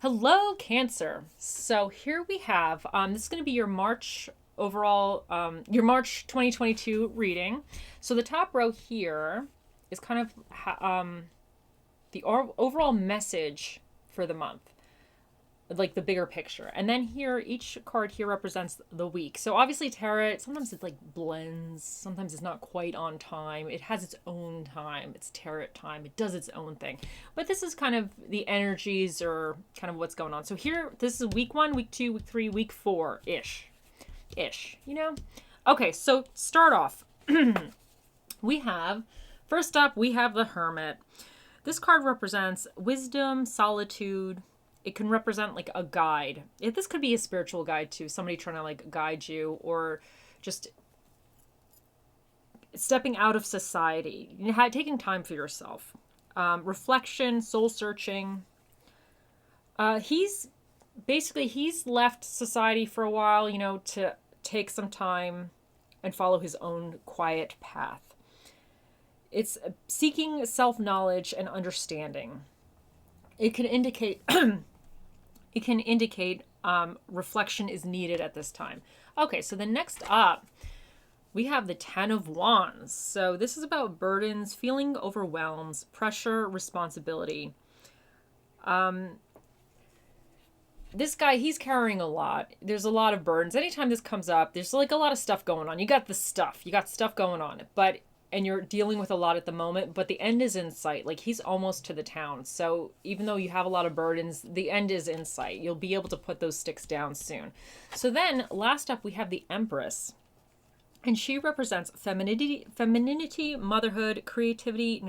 Hello, Cancer. So here we have, this is going to be your March overall, your March 2022 reading. So the top row here is kind of the overall message for the month, like the bigger picture. And then here, each card here represents the week. So obviously tarot, sometimes it like blends, sometimes it's not quite on time. It has its own time. It's tarot time. It does its own thing. But this is kind of the energies or kind of what's going on. So here, this is week 1, week 2, week 3, week 4-ish. Okay, so start off. we have, first up, we have the Hermit. This card represents wisdom, solitude. It can represent like a guide. This could be a spiritual guide too. Somebody trying to like guide you, or just stepping out of society, taking time for yourself. Reflection, soul searching. He's left society for a while, to take some time and follow his own quiet path. It's seeking self-knowledge and understanding. It can indicate reflection is needed at this time. Okay, so the next up, we have the Ten of Wands. So this is about burdens, feeling overwhelmed, pressure, responsibility. This guy, he's carrying a lot. There's a lot of burdens. Anytime this comes up, there's like a lot of stuff going on. You got stuff going on, and you're dealing with a lot at the moment, but the end is in sight. Like, he's almost to the town. So even though you have a lot of burdens, the end is in sight. You'll be able to put those sticks down soon. So then last up, we have the Empress. And she represents femininity, motherhood, creativity,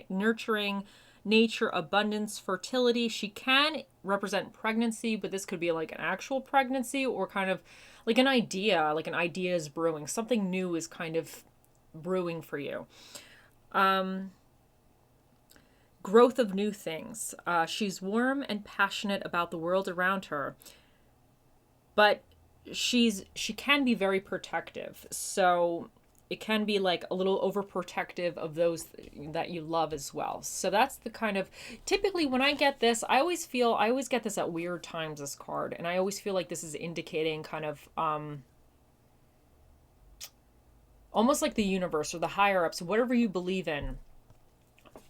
nurturing, nature, abundance, fertility. She can represent pregnancy, but this could be like an actual pregnancy or kind of like an idea is brewing. Something new is kind of brewing for you. Growth of new things. She's warm and passionate about the world around her, but she can be very protective. So it can be like a little overprotective of those that you love as well. So that's the kind of, typically when I get this, I always get this at weird times, this card, and I always feel like this is indicating kind of almost like the universe or the higher ups, whatever you believe in.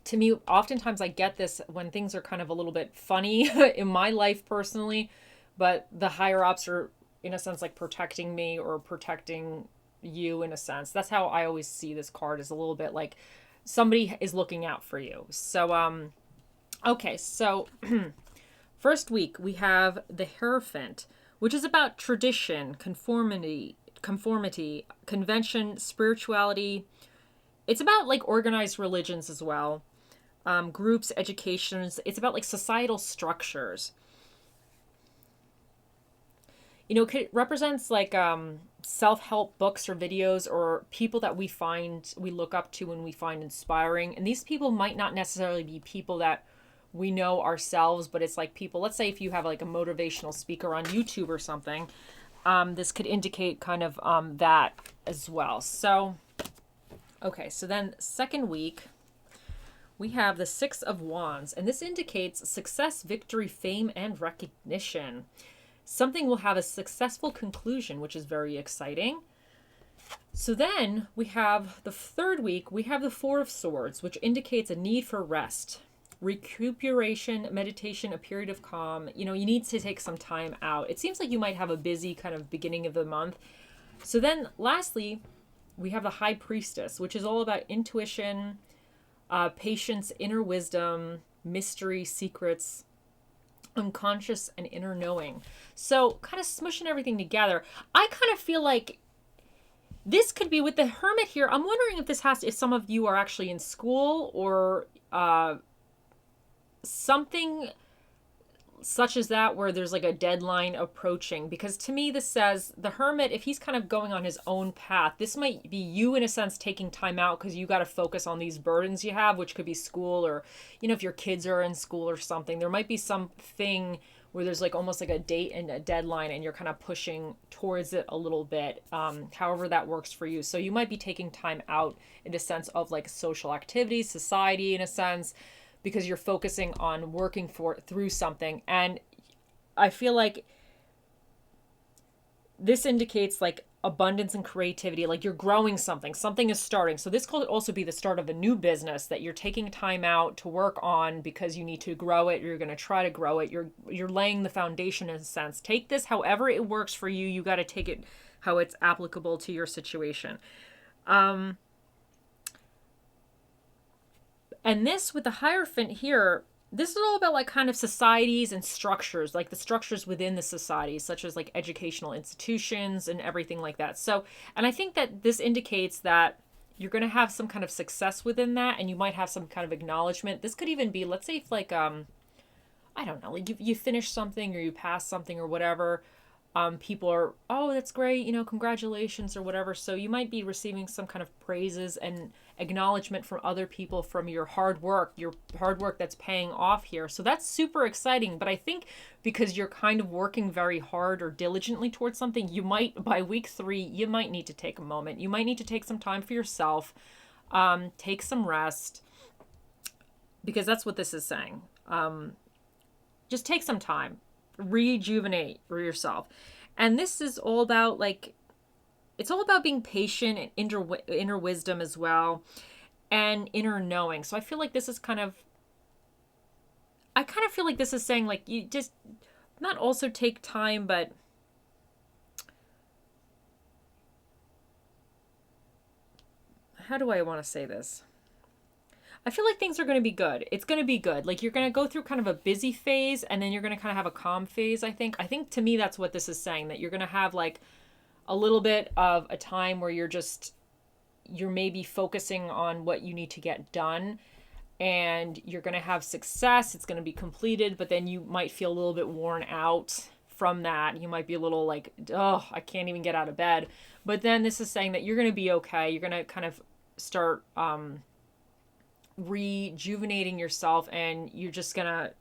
To me, oftentimes I get this when things are kind of a little bit funny in my life personally, but the higher ups are, in a sense, like protecting me or protecting you in a sense. That's how I always see this card, is a little bit like somebody is looking out for you. So, okay, so first week we have the Hierophant, which is about tradition, conformity, convention, spirituality. It's about like organized religions as well, groups, educations. It's about like societal structures. It represents like self-help books or videos or people that we look up to and we find inspiring. And these people might not necessarily be people that we know ourselves, but it's like people, let's say if you have like a motivational speaker on YouTube or something, this could indicate kind of that as well. So, okay, so then second week, we have the Six of Wands, and this indicates success, victory, fame, and recognition. Something will have a successful conclusion, which is very exciting. So then we have the third week, we have the Four of Swords, which indicates a need for rest, recuperation, meditation, a period of calm. You need to take some time out. It seems like you might have a busy kind of beginning of the month. So then lastly, we have the High Priestess, which is all about intuition, patience, inner wisdom, mystery, secrets, unconscious, and inner knowing. So kind of smushing everything together. I kind of feel like this could be with the Hermit here. I'm wondering if some of you are actually in school or something such as that, where there's like a deadline approaching. Because to me, this says the Hermit, if he's kind of going on his own path, this might be you in a sense taking time out because you got to focus on these burdens you have, which could be school, or if your kids are in school or something, there might be something where there's like almost like a date and a deadline and you're kind of pushing towards it a little bit, however that works for you. So you might be taking time out in a sense of like social activities, society in a sense, because you're focusing on working through something. And I feel like this indicates like abundance and creativity, like you're growing something, something is starting. So this could also be the start of a new business that you're taking time out to work on because you need to grow it. You're going to try to grow it. You're laying the foundation in a sense. Take this however it works for you. You got to take it how it's applicable to your situation. And this with the Hierophant here, this is all about like kind of societies and structures, like the structures within the society, such as like educational institutions and everything like that. So, and I think that this indicates that you're going to have some kind of success within that, and you might have some kind of acknowledgement. This could even be, let's say, if like, I don't know, like you finish something or you pass something or whatever. People are, oh, that's great, you know, congratulations or whatever. So you might be receiving some kind of praises and acknowledgement from other people from your hard work that's paying off here. So that's super exciting. But I think because you're kind of working very hard or diligently towards something, you might, by week 3, you might need to take a moment. You might need to take some time for yourself, take some rest, because that's what this is saying. Just take some time. Rejuvenate for yourself. And this is all about like, it's all about being patient and inner wisdom as well, and inner knowing. So I feel like this is I kind of feel like this is saying like, you just not also take time, but how do I want to say this? I feel like things are going to be good. It's going to be good. Like you're going to go through kind of a busy phase, and then you're going to kind of have a calm phase, I think. I think to me that's what this is saying, that you're going to have like a little bit of a time where you're maybe focusing on what you need to get done, and you're going to have success. It's going to be completed, but then you might feel a little bit worn out from that. You might be a little like, oh, I can't even get out of bed. But then this is saying that you're going to be okay. You're going to kind of start, rejuvenating yourself, and you're just gonna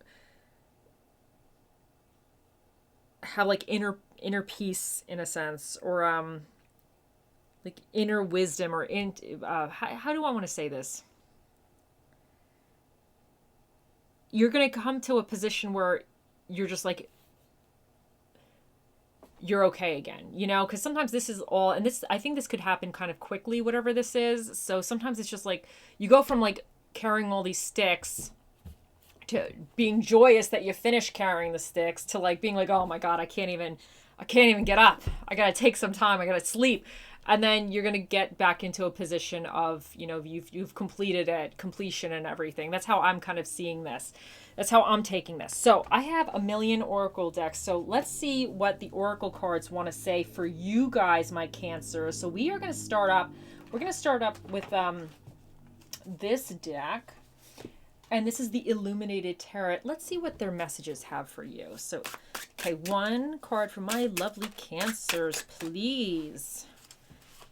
have like inner peace in a sense, or like inner wisdom, or how do I want to say this? You're gonna come to a position where you're just like, you're okay again, you know, because sometimes this is all, and this, I think this could happen kind of quickly, whatever this is. So sometimes it's just like you go from like carrying all these sticks to being joyous that you finish carrying the sticks, to like being like, oh my God, I can't even get up. I gotta take some time. I gotta sleep. And then you're gonna get back into a position of, you know, you've completed it, completion and everything. That's how I'm kind of seeing this. That's how I'm taking this. So I have a million Oracle decks. So let's see what the Oracle cards want to say for you guys, my Cancer. So we're gonna start up with this deck, and this is the Illuminated Tarot. Let's see what their messages have for you. So, okay, one card for my lovely Cancers, please.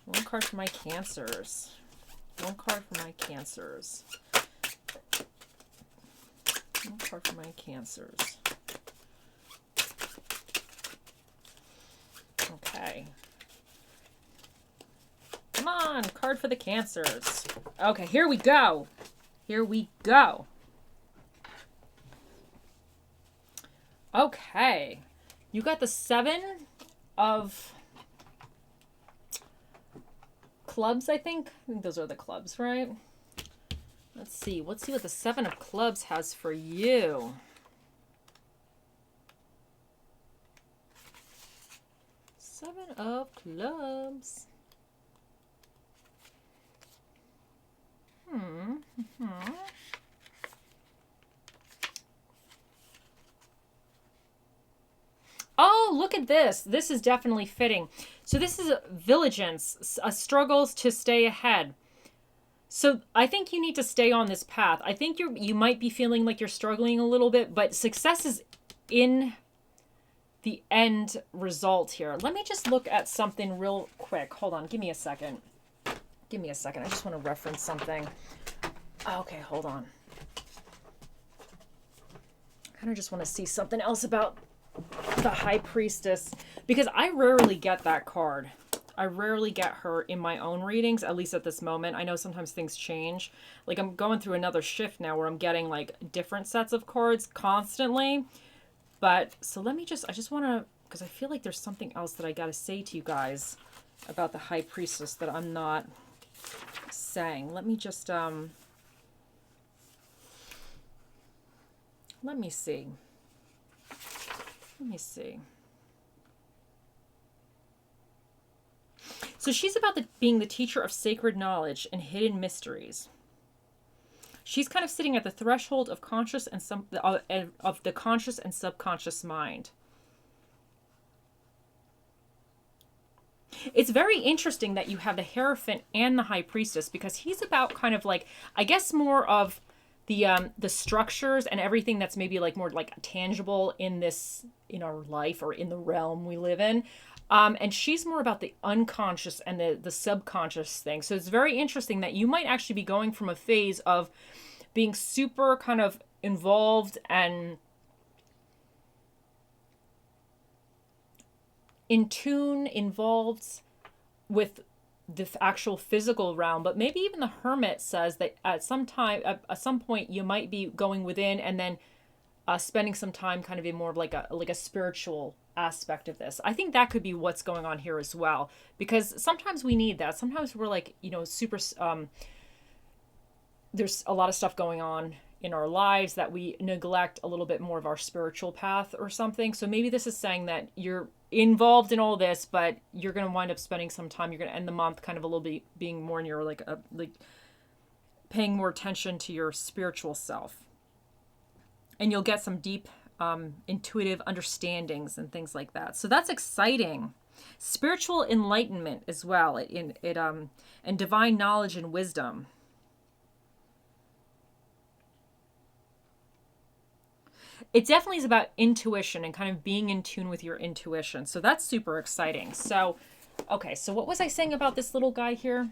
One card for my Cancers. One card for my Cancers. One card for my Cancers. Okay. Come on, card for the Cancers. Okay, here we go. Here we go. Okay. You got the 7 of clubs, I think. I think those are the clubs, right? Let's see. Let's see what the 7 of clubs has for you. Seven of clubs. Oh, look at this. This is definitely fitting. So this is vigilance, struggles to stay ahead. So I think you need to stay on this path. I think you might be feeling like you're struggling a little bit, but success is in the end result here. Let me just look at something real quick. Hold on. Give me a second. Give me a second. I just want to reference something. Okay, hold on. I kind of just want to see something else about the High Priestess, because I rarely get that card. I rarely get her in my own readings, at least at this moment. I know sometimes things change. Like I'm going through another shift now where I'm getting like different sets of cards constantly. But so let me I just want to, because I feel like there's something else that I got to say to you guys about the High Priestess that I'm not saying. Let me just, let me see. Let me see. So she's about being the teacher of sacred knowledge and hidden mysteries. She's kind of sitting at the threshold of conscious and of the conscious and subconscious mind. It's very interesting that you have the Hierophant and the High Priestess, because he's about kind of like, I guess, more of the structures and everything that's maybe like more like tangible in our life or in the realm we live in. And she's more about the unconscious and the subconscious thing. So it's very interesting that you might actually be going from a phase of being super kind of involved and in tune, involved with the actual physical realm, but maybe even the Hermit says that at some point you might be going within and then spending some time kind of in more of like a spiritual aspect of this. I think that could be what's going on here as well, because sometimes we need that. Sometimes we're like, super there's a lot of stuff going on in our lives that we neglect a little bit more of our spiritual path or something. So maybe this is saying that you're involved in all this, but you're going to wind up spending some time, you're going to end the month kind of a little bit being more in your like paying more attention to your spiritual self. And you'll get some deep intuitive understandings and things like that. So that's exciting. Spiritual enlightenment as well, and divine knowledge and wisdom. It definitely is about intuition and kind of being in tune with your intuition. So that's super exciting. So, okay, so what was I saying about this little guy here?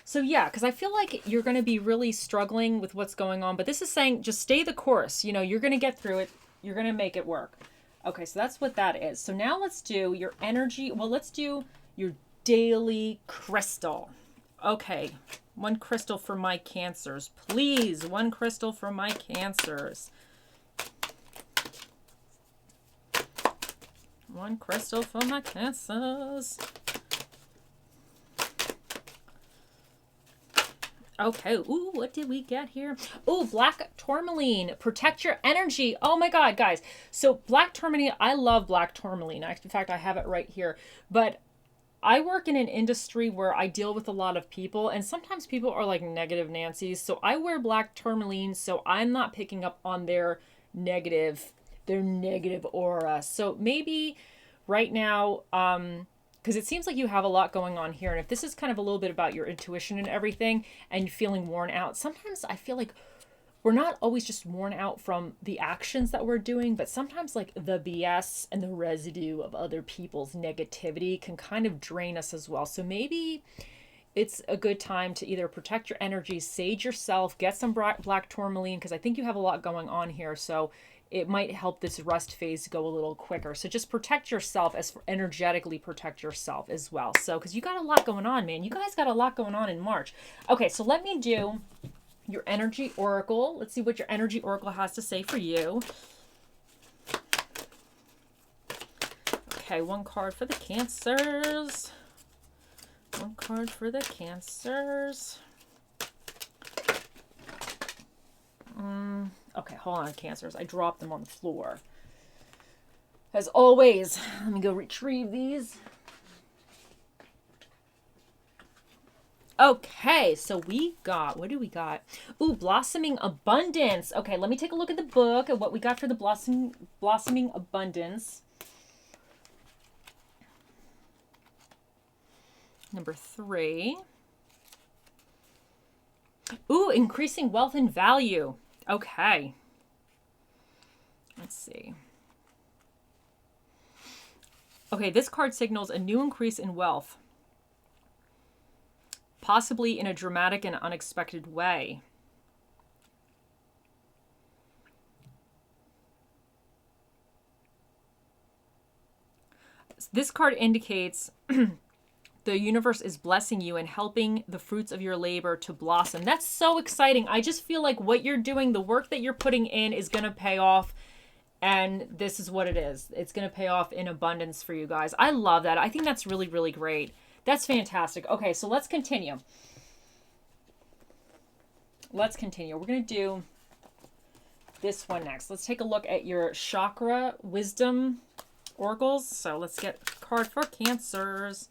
So yeah, because I feel like you're going to be really struggling with what's going on, but this is saying just stay the course. You're going to get through it. You're going to make it work. Okay, so that's what that is. So now let's do your energy. Well, let's do your daily crystal. Okay, one crystal for my Cancers. Please, one crystal for my Cancers. One crystal for my Cancers. Okay, ooh, what did we get here? Ooh, black tourmaline. Protect your energy. Oh my God, guys. So black tourmaline, I love black tourmaline. In fact, I have it right here. But I work in an industry where I deal with a lot of people, and sometimes people are like negative Nancy's. So I wear black tourmaline so I'm not picking up on their negative aura. So maybe right now, because it seems like you have a lot going on here. And if this is kind of a little bit about your intuition and everything and you're feeling worn out, sometimes I feel like we're not always just worn out from the actions that we're doing, but sometimes like the BS and the residue of other people's negativity can kind of drain us as well. So maybe it's a good time to either protect your energy, sage yourself, get some black tourmaline, because I think you have a lot going on here. So it might help this rest phase go a little quicker. So just protect yourself, energetically protect yourself as well. So, because you got a lot going on, man. You guys got a lot going on in March. Okay, so let me do your energy oracle. Let's see what your energy oracle has to say for you. Okay, one card for the Cancers. One card for the Cancers. Okay, hold on, Cancers. I dropped them on the floor. As always, let me go retrieve these. Okay, so we got, what do we got? Ooh, Blossoming Abundance. Okay, let me take a look at the book and what we got for the Blossoming Abundance. Number 3. Ooh, Increasing Wealth and Value. Okay. Let's see. Okay, this card signals a new increase in wealth, possibly in a dramatic and unexpected way. This card indicates the universe is blessing you and helping the fruits of your labor to blossom. That's so exciting. I just feel like what you're doing, the work that you're putting in is going to pay off And this is what it is. It's going to pay off in abundance for you guys. I love that. I think that's really, really great. That's fantastic. Okay, so let's continue. Let's continue. We're going to do this one next. Let's take a look at your chakra wisdom oracles. So let's get a card for Cancers.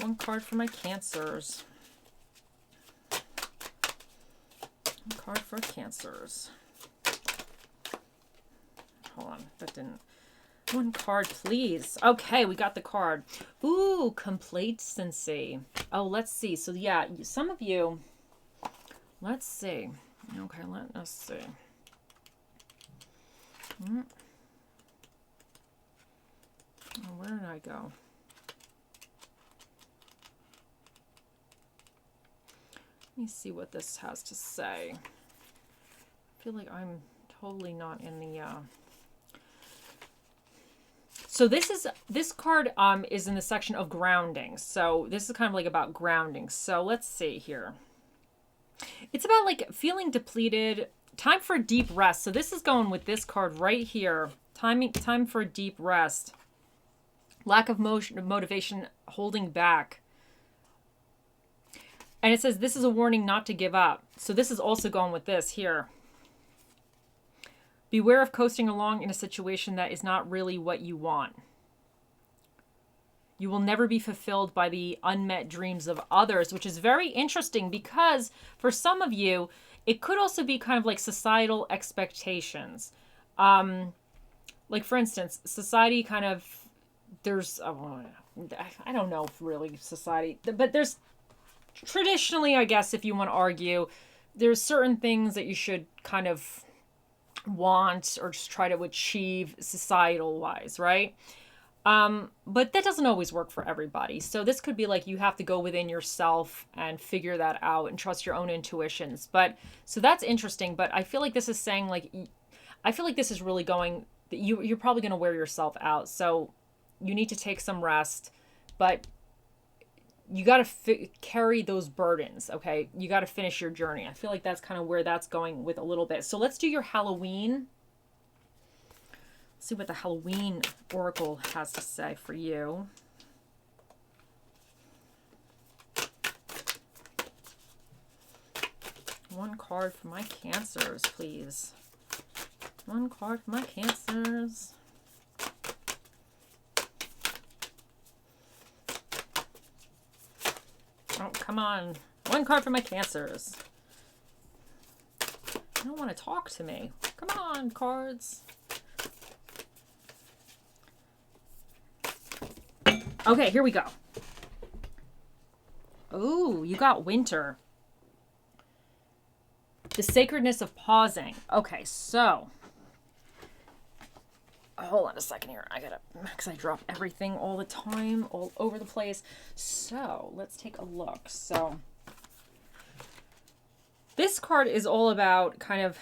One card for my Cancers. One card for Cancers. Hold on, that didn't. One card, please. Okay, we got the card. Ooh, complacency. Oh, let's see. So yeah, some of you, let's see. Okay, let us see. Oh, where did I go? Let me see what this has to say. I feel like I'm totally not in the So this card is in the section of grounding. So this is kind of like about grounding. So let's see here. It's about like feeling depleted, time for a deep rest. So this is going with this card right here. Time for a deep rest. Lack of motivation, holding back. And it says this is a warning not to give up. So this is also going with this here. Beware of coasting along in a situation that is not really what you want. You will never be fulfilled by the unmet dreams of others, which is very interesting because for some of you, it could also be kind of like societal expectations. Like for instance, society kind of, there's, I don't know if really society, but there's traditionally, I guess, if you want to argue, there's certain things that you should kind of want or just try to achieve societal wise, right? But that doesn't always work for everybody. So this could be like you have to go within yourself and figure that out and trust your own intuitions. But so that's interesting. But I feel like this is saying like, I feel like this is really going, you're probably going to wear yourself out. So you need to take some rest, but you got to carry those burdens. Okay. You got to finish your journey. I feel like that's kind of where that's going with a little bit. So let's do your Halloween. Let's see what the Halloween oracle has to say for you. One card for my Cancers, please. One card for my Cancers. Oh, come on. One card for my Cancers. You don't want to talk to me. Come on, cards. Okay, here we go. Oh, you got Winter. The sacredness of pausing. Okay, so. Hold on a second here. I gotta, because I drop everything all the time, all over the place. So, let's take a look. So, this card is all about kind of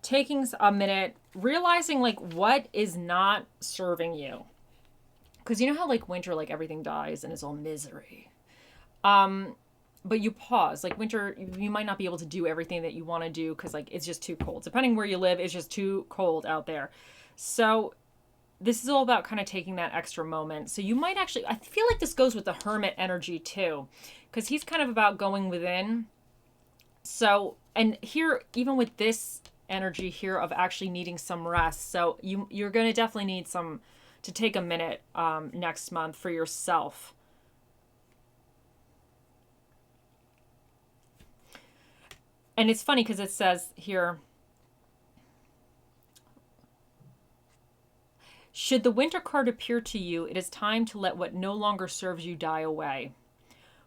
taking a minute, realizing like what is not serving you. Because you know how like winter, like everything dies and it's all misery. But you pause. Like winter, you might not be able to do everything that you want to do because like it's just too cold. Depending where you live, it's just too cold out there. So this is all about kind of taking that extra moment. So you might actually, I feel like this goes with the Hermit energy too, because he's kind of about going within. So, and here, even with this energy here of actually needing some rest. So you're going to definitely need to take a minute next month for yourself. And it's funny because it says here, should the Winter card appear to you, it is time to let what no longer serves you die away.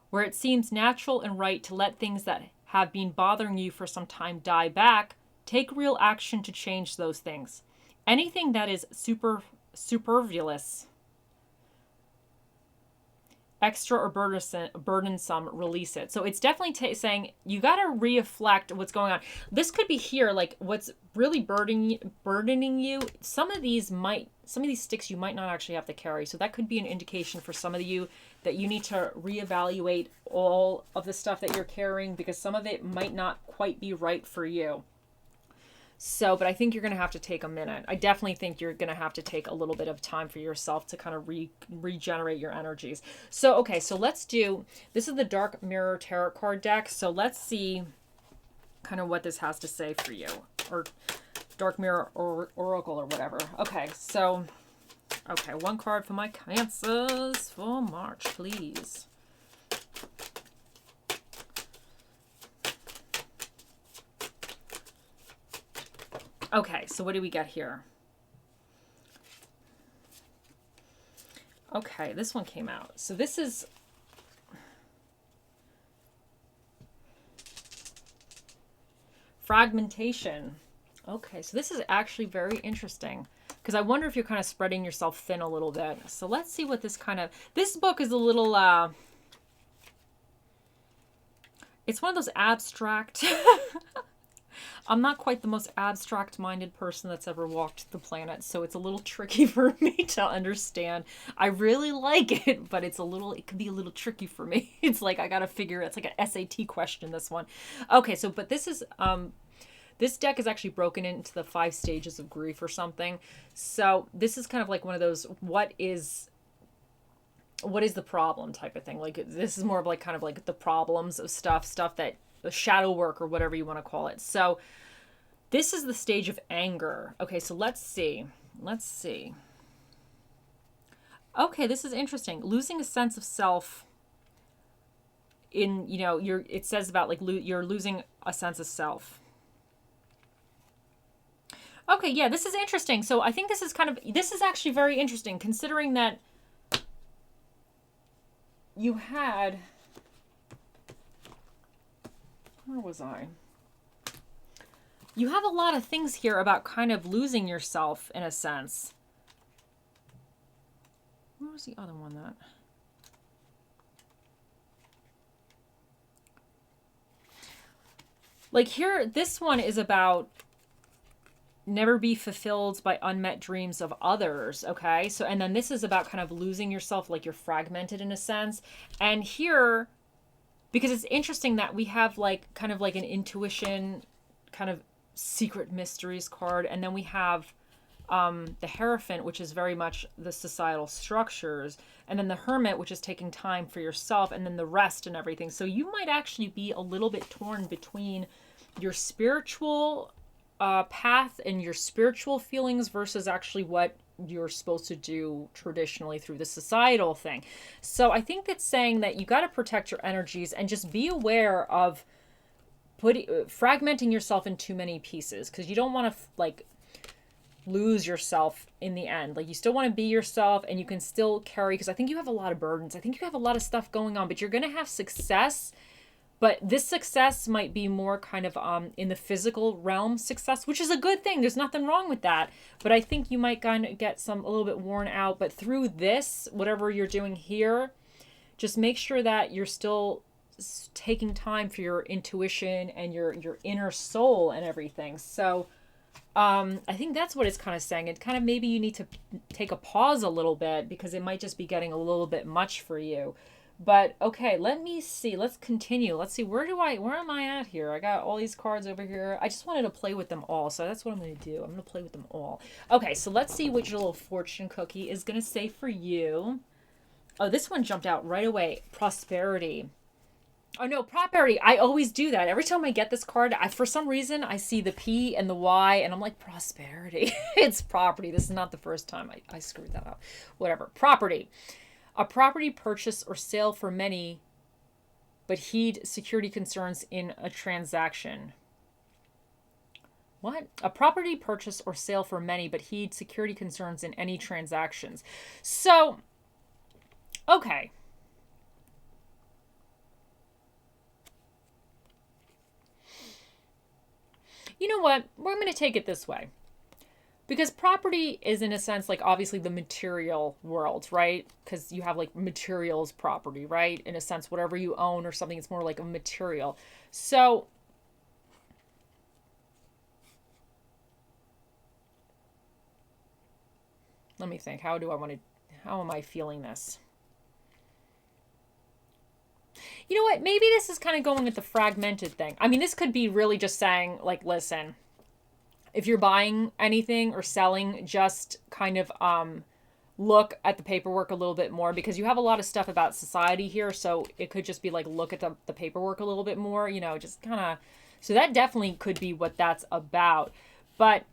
Where it seems natural and right to let things that have been bothering you for some time die back, take real action to change those things. Anything that is superfluous, extra or burdensome, release it. So it's definitely saying you got to reflect what's going on. This could be here, like what's really burdening you. Some of these sticks you might not actually have to carry. So that could be an indication for some of you that you need to reevaluate all of the stuff that you're carrying because some of it might not quite be right for you. So, but I think you're going to have to take a minute. I definitely think you're going to have to take a little bit of time for yourself to kind of regenerate your energies. So, okay, so let's do, this is the Dark Mirror Tarot card deck. So let's see kind of what this has to say for you, or Dark Mirror or Oracle or whatever. Okay, so, okay, one card for my Cancers for March, please. Okay, so what do we get here? Okay, this one came out. So this is... fragmentation. Okay, so this is actually very interesting, because I wonder if you're kind of spreading yourself thin a little bit. So let's see what this kind of... This book is a little... it's one of those abstract... I'm not quite the most abstract-minded person that's ever walked the planet, so it's a little tricky for me to understand. I really like it, but it can be a little tricky for me. It's like I gotta figure, it's like an SAT question, this one. Okay, so, but this is, this deck is actually broken into the 5 stages of grief or something. So this is kind of like one of those, what is the problem type of thing. Like, this is more of like kind of like the problems of stuff that, the shadow work or whatever you want to call it. So this is the stage of anger. Okay, so let's see. Okay, this is interesting. Losing a sense of self in, you know, it says about like you're losing a sense of self. Okay, yeah, this is interesting. So I think this is actually very interesting, considering that you had... Where was I? You have a lot of things here about kind of losing yourself in a sense. Where was the other one that? Like here, this one is about never be fulfilled by unmet dreams of others, okay? So, and then this is about kind of losing yourself, like you're fragmented in a sense. And here... Because it's interesting that we have like kind of like an intuition, kind of secret mysteries card. And then we have the Hierophant, which is very much the societal structures. And then the Hermit, which is taking time for yourself. And then the rest and everything. So you might actually be a little bit torn between your spiritual path and your spiritual feelings versus actually what you're supposed to do traditionally through the societal thing. So I think that's saying that you got to protect your energies and just be aware of fragmenting yourself in too many pieces, because you don't want to like lose yourself in the end. Like you still want to be yourself, and you can still carry, because I think you have a lot of burdens. I think you have a lot of stuff going on, but you're going to have success. But this success might be more kind of in the physical realm success, which is a good thing. There's nothing wrong with that. But I think you might kind of get a little bit worn out. But through this, whatever you're doing here, just make sure that you're still taking time for your intuition and your inner soul and everything. So I think that's what it's kind of saying. It kind of maybe you need to take a pause a little bit, because it might just be getting a little bit much for you. But okay, let me see. Let's continue. Let's see. Where am I at here? I got all these cards over here. I just wanted to play with them all. So that's what I'm going to do. I'm going to play with them all. Okay, so let's see what your little fortune cookie is going to say for you. Oh, this one jumped out right away. Prosperity. Oh no, prosperity. I always do that. Every time I get this card, for some reason, I see the P and the Y and I'm like, prosperity. It's property. This is not the first time I screwed that up. Whatever. Property. A property purchase or sale for many, but heed security concerns in a transaction. What? A property purchase or sale for many, but heed security concerns in any transactions. So, okay. You know what? We're going to take it this way. Because property is, in a sense, like obviously the material world, right? Because you have like materials property, right? In a sense, whatever you own or something, it's more like a material. So let me think. How am I feeling this? You know what? Maybe this is kind of going with the fragmented thing. I mean, this could be really just saying like, listen, If you're buying anything or selling, just kind of look at the paperwork a little bit more, because you have a lot of stuff about society here. So it could just be like, look at the paperwork a little bit more, you know, just kind of. So that definitely could be what that's about. But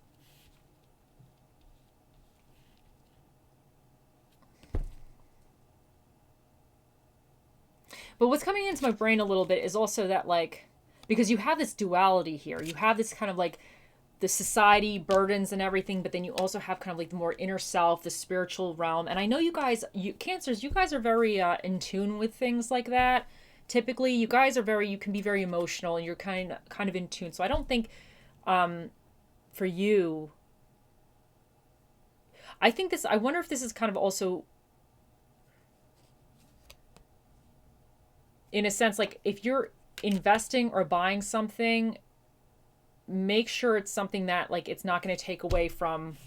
what's coming into my brain a little bit is also that, like, because you have this duality here, you have this kind of like the society burdens and everything, but then you also have kind of like the more inner self, the spiritual realm. And I know you guys, you Cancers, you guys are very in tune with things like that. Typically, you guys are very, you can be very emotional, and you're kind of in tune. So I don't think for you, I think this, I wonder if this is kind of also, in a sense, like if you're investing or buying something, make sure it's something that, like, it's not going to take away from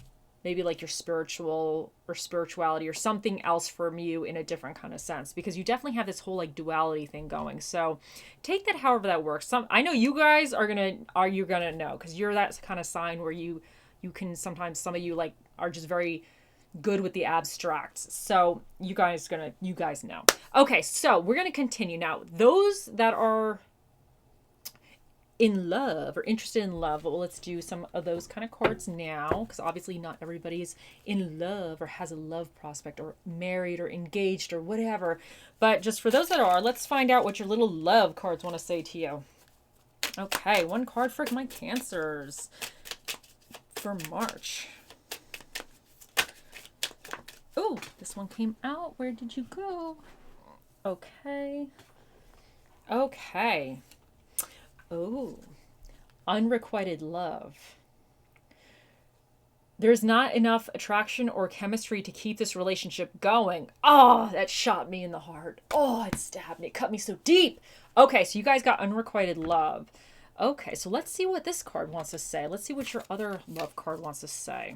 maybe like your spiritual or spirituality or something else from you in a different kind of sense, because you definitely have this whole like duality thing going. So take that however that works. I know you guys you're gonna know, because you're that kind of sign where you can sometimes, some of you like are just very good with the abstracts. So you guys know. Okay, so we're gonna continue now. Those that are in love or interested in love, well, let's do some of those kind of cards now, because obviously not everybody's in love or has a love prospect or married or engaged or whatever. But just for those that are, let's find out what your little love cards want to say to you. Okay, one card for my Cancers for March. Oh, this one came out. Where did you go? Okay. Okay. Oh, unrequited love. There's not enough attraction or chemistry to keep this relationship going. Oh, that shot me in the heart. Oh, it stabbed me. It cut me so deep. Okay, so you guys got unrequited love. Okay, so let's see what this card wants to say. Let's see what your other love card wants to say.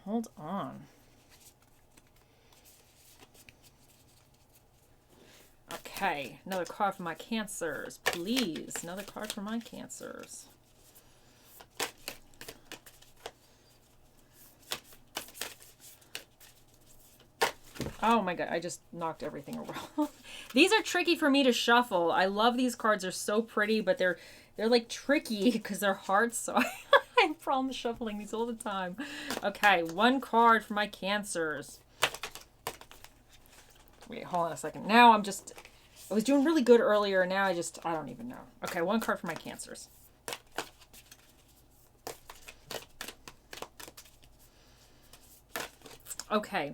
Hold on. Okay, another card for my Cancers, please. Another card for my Cancers. Oh my god, I just knocked everything around. These are tricky for me to shuffle. I love these cards. They're so pretty, but they're like tricky because they're hard, so I have problems shuffling these all the time. Okay, one card for my Cancers. Wait, hold on a second. Now I was doing really good earlier. Now I don't even know. Okay, one card for my Cancers. Okay.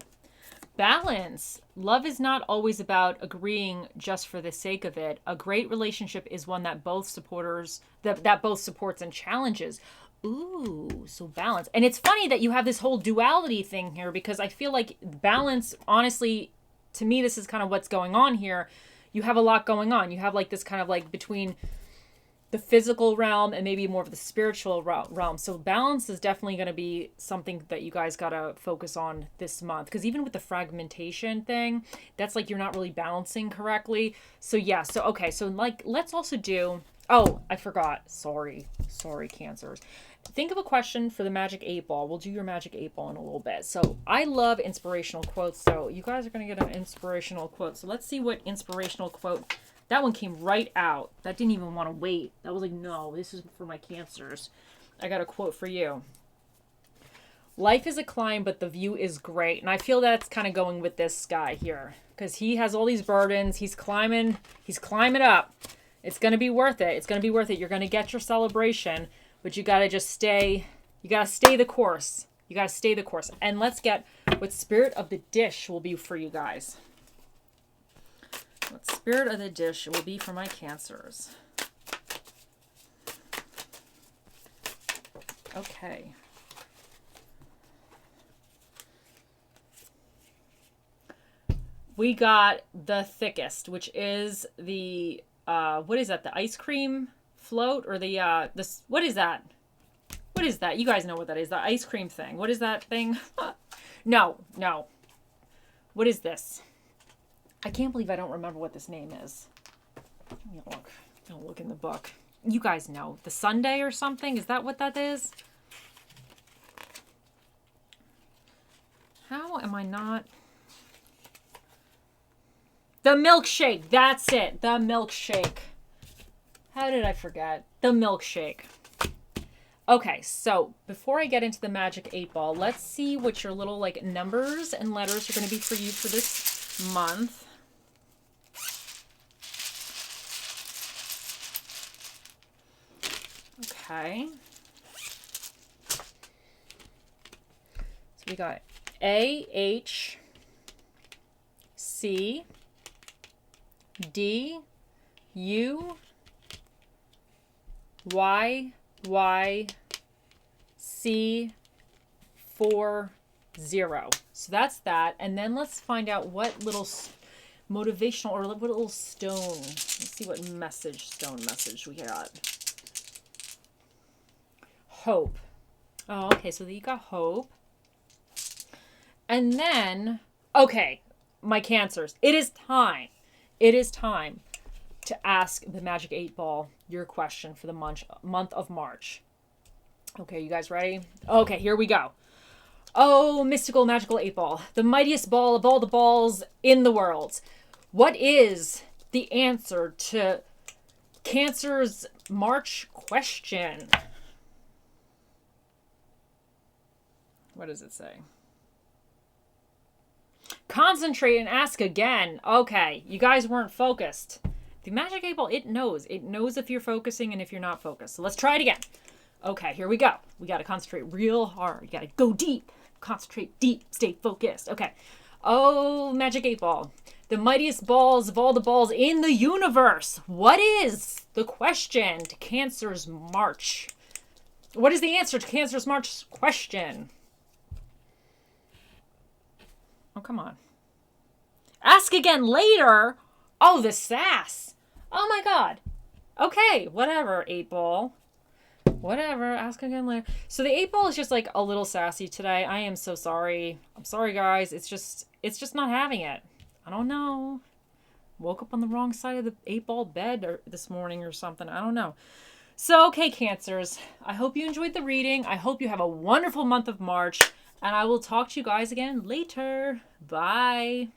Balance. Love is not always about agreeing just for the sake of it. A great relationship is one that both supports and challenges. Ooh, so balance. And it's funny that you have this whole duality thing here, because I feel like balance, honestly, to me, this is kind of what's going on here. You have a lot going on. You have like this kind of like between the physical realm and maybe more of the spiritual realm. So balance is definitely going to be something that you guys got to focus on this month, because even with the fragmentation thing, that's like you're not really balancing correctly. So yeah, so okay, so like let's also do, oh, I forgot. Sorry, Cancers. Think of a question for the Magic 8 Ball. We'll do your Magic 8 Ball in a little bit. So I love inspirational quotes, so you guys are going to get an inspirational quote. So let's see what inspirational quote. That one came right out. That didn't even want to wait. That was like, no, this is for my Cancers. I got a quote for you. Life is a climb, but the view is great. And I feel that's kind of going with this guy here, because he has all these burdens. He's climbing up. It's going to be worth it. It's going to be worth it. You're going to get your celebration, but you got to just stay the course. You got to stay the course. And let's get what Spirit of the Dish will be for you guys. What Spirit of the Dish will be for my Cancers. Okay. We got the thickest, which is the what is that? The ice cream float, or the this? What is that? What is that? You guys know what that is. The ice cream thing. What is that thing? No. What is this? I can't believe I don't remember what this name is. Let me look. I'll look in the book. You guys know. The Sunday or something? Is that what that is? How am I not? The milkshake. That's it. The milkshake. How did I forget? The milkshake. Okay, so before I get into the Magic 8 Ball, let's see what your little like numbers and letters are going to be for you for this month. Okay. So we got A, H, C, D, U, Y, Y, C, 4, 0. So that's that. And then let's find out what little motivational or what little stone. Let's see what stone message we got. Hope. Oh, okay. So you got hope. And then, okay, my Cancers. It is time. It is time to ask the Magic 8 Ball your question for the month of March. Okay, you guys ready? Okay, here we go. Oh, mystical, magical 8 Ball, the mightiest ball of all the balls in the world. What is the answer to Cancer's March question? What does it say? Concentrate and ask again. Okay, you guys weren't focused. The Magic 8 Ball, it knows. It knows if you're focusing and if you're not focused. So let's try it again. Okay, here we go. We got to concentrate real hard. You got to go deep. Concentrate deep. Stay focused. Okay. Oh, Magic 8 Ball. The mightiest balls of all the balls in the universe. What is the question to Cancer's March? What is the answer to Cancer's March question? Oh, come on. Ask again later. Oh, the sass. Oh, my God. Okay, whatever, 8 Ball. Whatever, ask again later. So the 8 Ball is just like a little sassy today. I am so sorry. I'm sorry, guys. It's just not having it. I don't know. Woke up on the wrong side of the 8 Ball bed this morning or something. I don't know. So, okay, Cancers. I hope you enjoyed the reading. I hope you have a wonderful month of March. And I will talk to you guys again later. Bye.